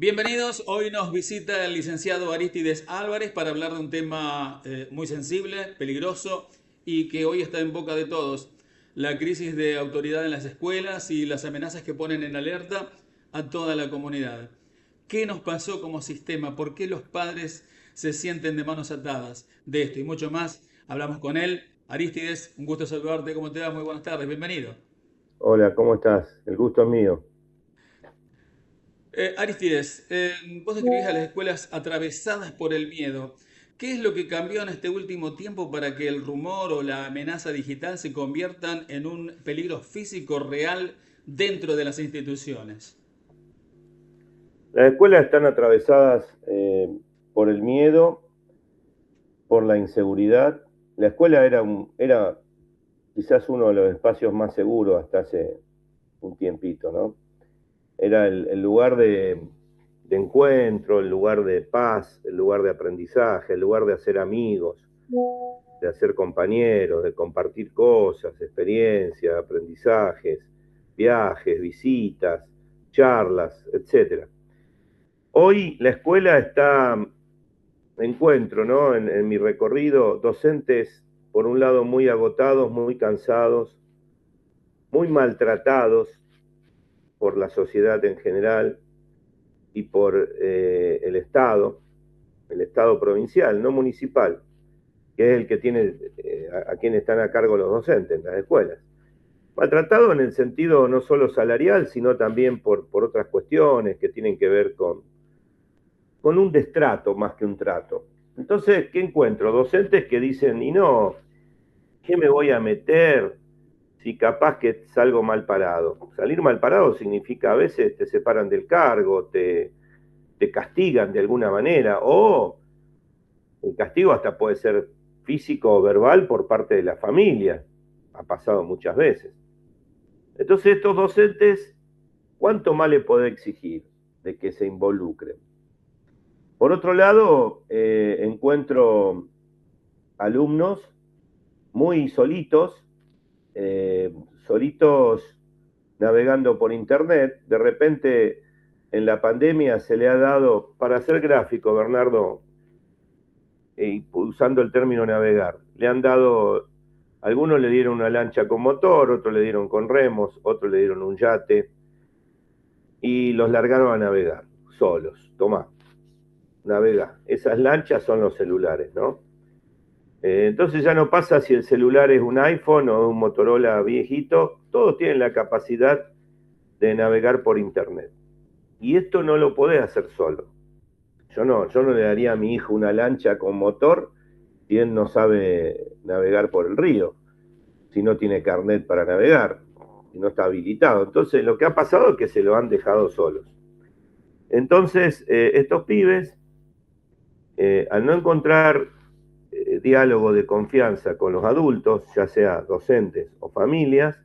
Bienvenidos, hoy nos visita el licenciado Arístides Álvarez para hablar de un tema muy sensible, peligroso y que hoy está en boca de todos. La crisis de autoridad en las escuelas y las amenazas que ponen en alerta a toda la comunidad. ¿Qué nos pasó como sistema? ¿Por qué los padres se sienten de manos atadas? De esto y mucho más hablamos con él. Arístides, un gusto saludarte. ¿Cómo te va? Muy buenas tardes. Bienvenido. Hola, ¿cómo estás? El gusto es mío. Aristides, vos describís a las escuelas atravesadas por el miedo. ¿Qué es lo que cambió en este último tiempo para que el rumor o la amenaza digital se conviertan en un peligro físico real dentro de las instituciones? Las escuelas están atravesadas por el miedo, por la inseguridad. La escuela era quizás uno de los espacios más seguros hasta hace un tiempito, ¿no? Era el lugar de encuentro, el lugar de paz, el lugar de aprendizaje, el lugar de hacer amigos, de hacer compañeros, de compartir cosas, experiencias, aprendizajes, viajes, visitas, charlas, etcétera. Hoy la escuela está, encuentro, ¿no? En mi recorrido, docentes, por un lado, muy agotados, muy cansados, muy maltratados por la sociedad en general y por el Estado provincial, no municipal, que es el que tiene a quien están a cargo los docentes en las escuelas. Maltratado en el sentido no solo salarial, sino también por otras cuestiones que tienen que ver con un destrato más que un trato. Entonces, ¿qué encuentro? Docentes que dicen, y no, ¿qué me voy a meter si capaz que salgo mal parado? Salir mal parado significa a veces te separan del cargo, te castigan de alguna manera, o el castigo hasta puede ser físico o verbal por parte de la familia. Ha pasado muchas veces. Entonces, estos docentes, ¿cuánto más le puede exigir de que se involucren? Por otro lado, encuentro alumnos muy solitos, eh, solitos navegando por internet. De repente, en la pandemia se le ha dado, para ser gráfico, Bernardo, usando el término navegar, le han dado, algunos le dieron una lancha con motor, otros le dieron con remos, otros le dieron un yate y los largaron a navegar solos. Tomá, navega. Esas lanchas son los celulares, ¿no? Entonces ya no pasa si el celular es un iPhone o un Motorola viejito, todos tienen la capacidad de navegar por internet. Y esto no lo podés hacer solo. Yo no le daría a mi hijo una lancha con motor si él no sabe navegar por el río, si no tiene carnet para navegar, si no está habilitado. Entonces lo que ha pasado es que se lo han dejado solos. Entonces estos pibes, al no encontrar diálogo de confianza con los adultos, ya sea docentes o familias,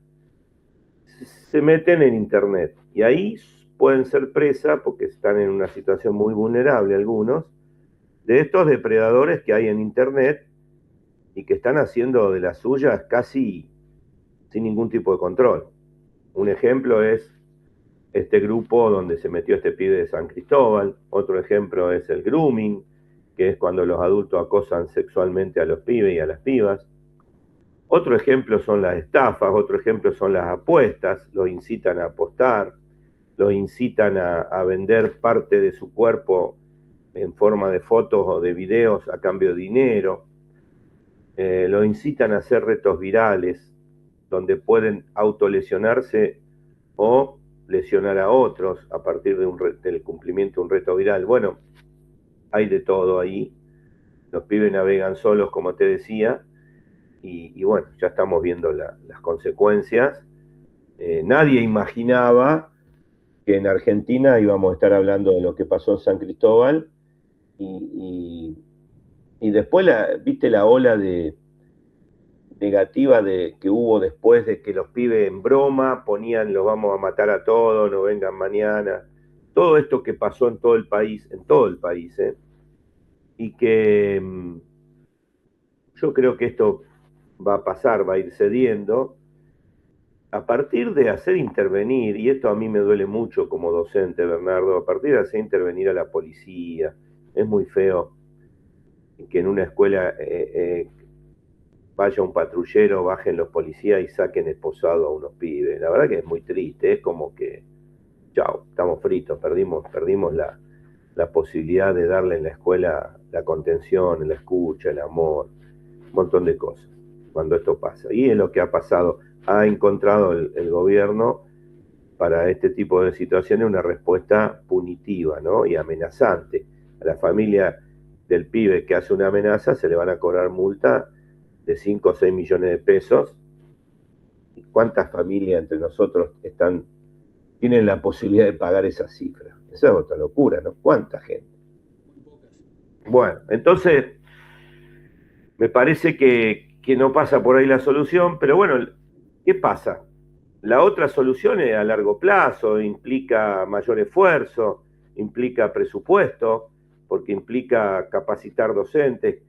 se meten en internet y ahí pueden ser presa, porque están en una situación muy vulnerable algunos, de estos depredadores que hay en internet y que están haciendo de las suyas casi sin ningún tipo de control. Un ejemplo es este grupo donde se metió este pibe de San Cristóbal, otro ejemplo es el grooming, que es cuando los adultos acosan sexualmente a los pibes y a las pibas. Otro ejemplo son las estafas, otro ejemplo son las apuestas, los incitan a apostar, los incitan a vender parte de su cuerpo en forma de fotos o de videos a cambio de dinero, los incitan a hacer retos virales, donde pueden autolesionarse o lesionar a otros a partir del cumplimiento de un reto viral. Bueno, hay de todo ahí. Los pibes navegan solos, como te decía, y bueno, ya estamos viendo las consecuencias. Nadie imaginaba que en Argentina íbamos a estar hablando de lo que pasó en San Cristóbal y después, viste la ola negativa que hubo después de que los pibes en broma ponían los vamos a matar a todos, no vengan mañana. Todo esto que pasó en todo el país, y que yo creo que esto va a pasar, va a ir cediendo. a partir de hacer intervenir, y esto a mí me duele mucho como docente, Bernardo, a partir de hacer intervenir a la policía, es muy feo que en una escuela vaya un patrullero, bajen los policías y saquen esposado a unos pibes. La verdad que es muy triste, es como que, chao, estamos fritos, perdimos la posibilidad de darle en la escuela la contención, la escucha, el amor, un montón de cosas, cuando esto pasa. Y es lo que ha pasado. Ha encontrado el gobierno para este tipo de situaciones una respuesta punitiva, ¿no? Y amenazante. A la familia del pibe que hace una amenaza se le van a cobrar multa de 5 o 6 millones de pesos. ¿Cuántas familias entre nosotros tienen la posibilidad de pagar esa cifra? Esa es otra locura, ¿no? ¿Cuánta gente? Bueno, entonces me parece que no pasa por ahí la solución, pero bueno, ¿qué pasa? La otra solución es a largo plazo, implica mayor esfuerzo, implica presupuesto, porque implica capacitar docentes,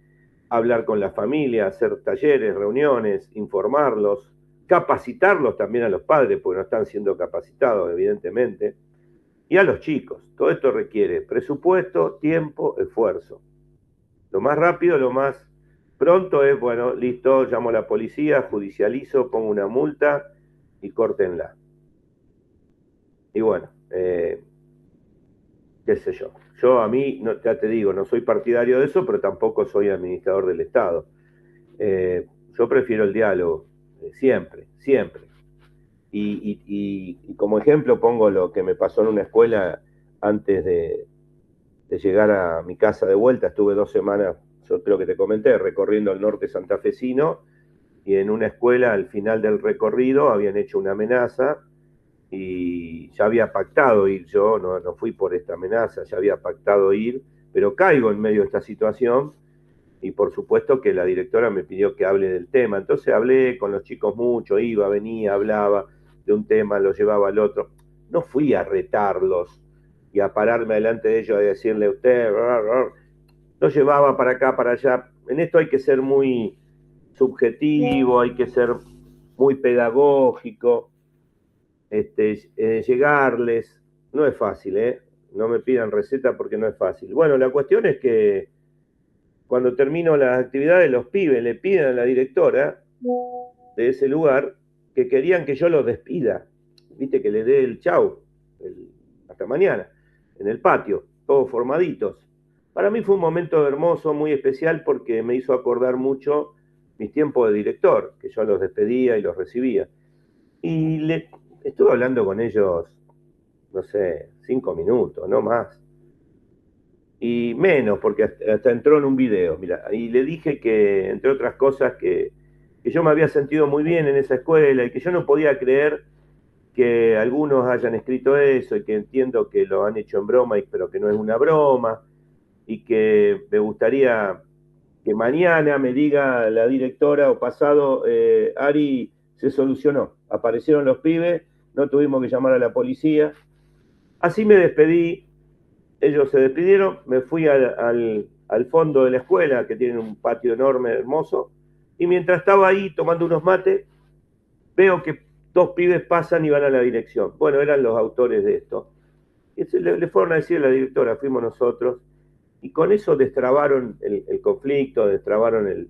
hablar con la familia, hacer talleres, reuniones, informarlos, capacitarlos también a los padres, porque no están siendo capacitados, evidentemente, y a los chicos. Todo esto requiere presupuesto, tiempo, esfuerzo. Lo más rápido, lo más pronto es, bueno, listo, llamo a la policía, judicializo, pongo una multa y córtenla. Y bueno, qué sé yo. Yo a mí, no, ya te digo, no soy partidario de eso, pero tampoco soy administrador del Estado. Yo prefiero el diálogo, siempre, siempre. Y como ejemplo pongo lo que me pasó en una escuela antes de llegar a mi casa de vuelta. Estuve 2 semanas, yo creo que te comenté, recorriendo el norte santafesino, y en una escuela al final del recorrido habían hecho una amenaza y ya había pactado ir, yo no fui por esta amenaza, ya había pactado ir, pero caigo en medio de esta situación y por supuesto que la directora me pidió que hable del tema. Entonces hablé con los chicos mucho, iba, venía, hablaba de un tema, lo llevaba al otro. No fui a retarlos y a pararme delante de ellos y decirle, usted, lo llevaba para acá, para allá. En esto hay que ser muy subjetivo, hay que ser muy pedagógico, llegarles. No es fácil, ¿eh? No me pidan receta porque no es fácil. Bueno, la cuestión es que cuando termino las actividades, los pibes le piden a la directora de ese lugar que querían que yo los despida, viste, que le dé el chau, hasta mañana, en el patio, todos formaditos. Para mí fue un momento hermoso, muy especial, porque me hizo acordar mucho mis tiempos de director, que yo los despedía y los recibía. Y estuve hablando con ellos, no sé, 5 minutos, no más. Y menos, porque hasta entró en un video, mira, y le dije que, entre otras cosas, que yo me había sentido muy bien en esa escuela y que yo no podía creer que algunos hayan escrito eso y que entiendo que lo han hecho en broma, pero que no es una broma, y que me gustaría que mañana me diga la directora o pasado, Ari, se solucionó, aparecieron los pibes, no tuvimos que llamar a la policía. Así me despedí. Ellos se despidieron, me fui al fondo de la escuela, que tiene un patio enorme, hermoso, y mientras estaba ahí tomando unos mates, veo que 2 pibes pasan y van a la dirección. Bueno, eran los autores de esto. Y le fueron a decir a la directora, fuimos nosotros, y con eso destrabaron el conflicto, destrabaron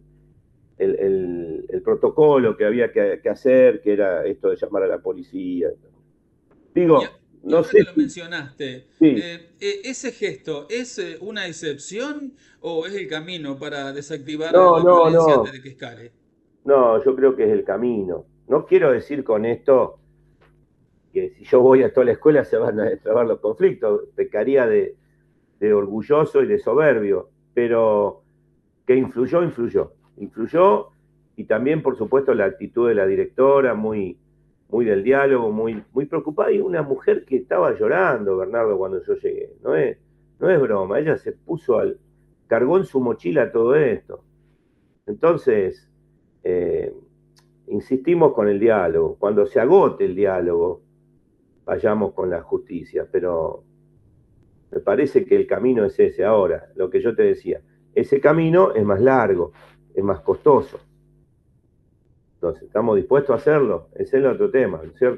el protocolo que había que hacer, que era esto de llamar a la policía. Y, Digo, y no ahora que sé lo si... mencionaste, Sí. ¿ese gesto es una excepción o es el camino para desactivar No, la no, violencia no. antes de que escale? No, yo creo que es el camino. No quiero decir con esto que si yo voy a toda la escuela se van a destrabar los conflictos. Pecaría de orgulloso y de soberbio. Pero que influyó, influyó. Influyó, y también, por supuesto, la actitud de la directora, muy del diálogo, muy preocupada. Y una mujer que estaba llorando, Bernardo, cuando yo llegué. No es broma. Ella se cargó en su mochila todo esto. Entonces, eh, insistimos con el diálogo. Cuando se agote el diálogo, vayamos con la justicia. Pero me parece que el camino es ese. Ahora, lo que yo te decía, ese camino es más largo, es más costoso. Entonces, ¿estamos dispuestos a hacerlo? Ese es el otro tema, ¿cierto?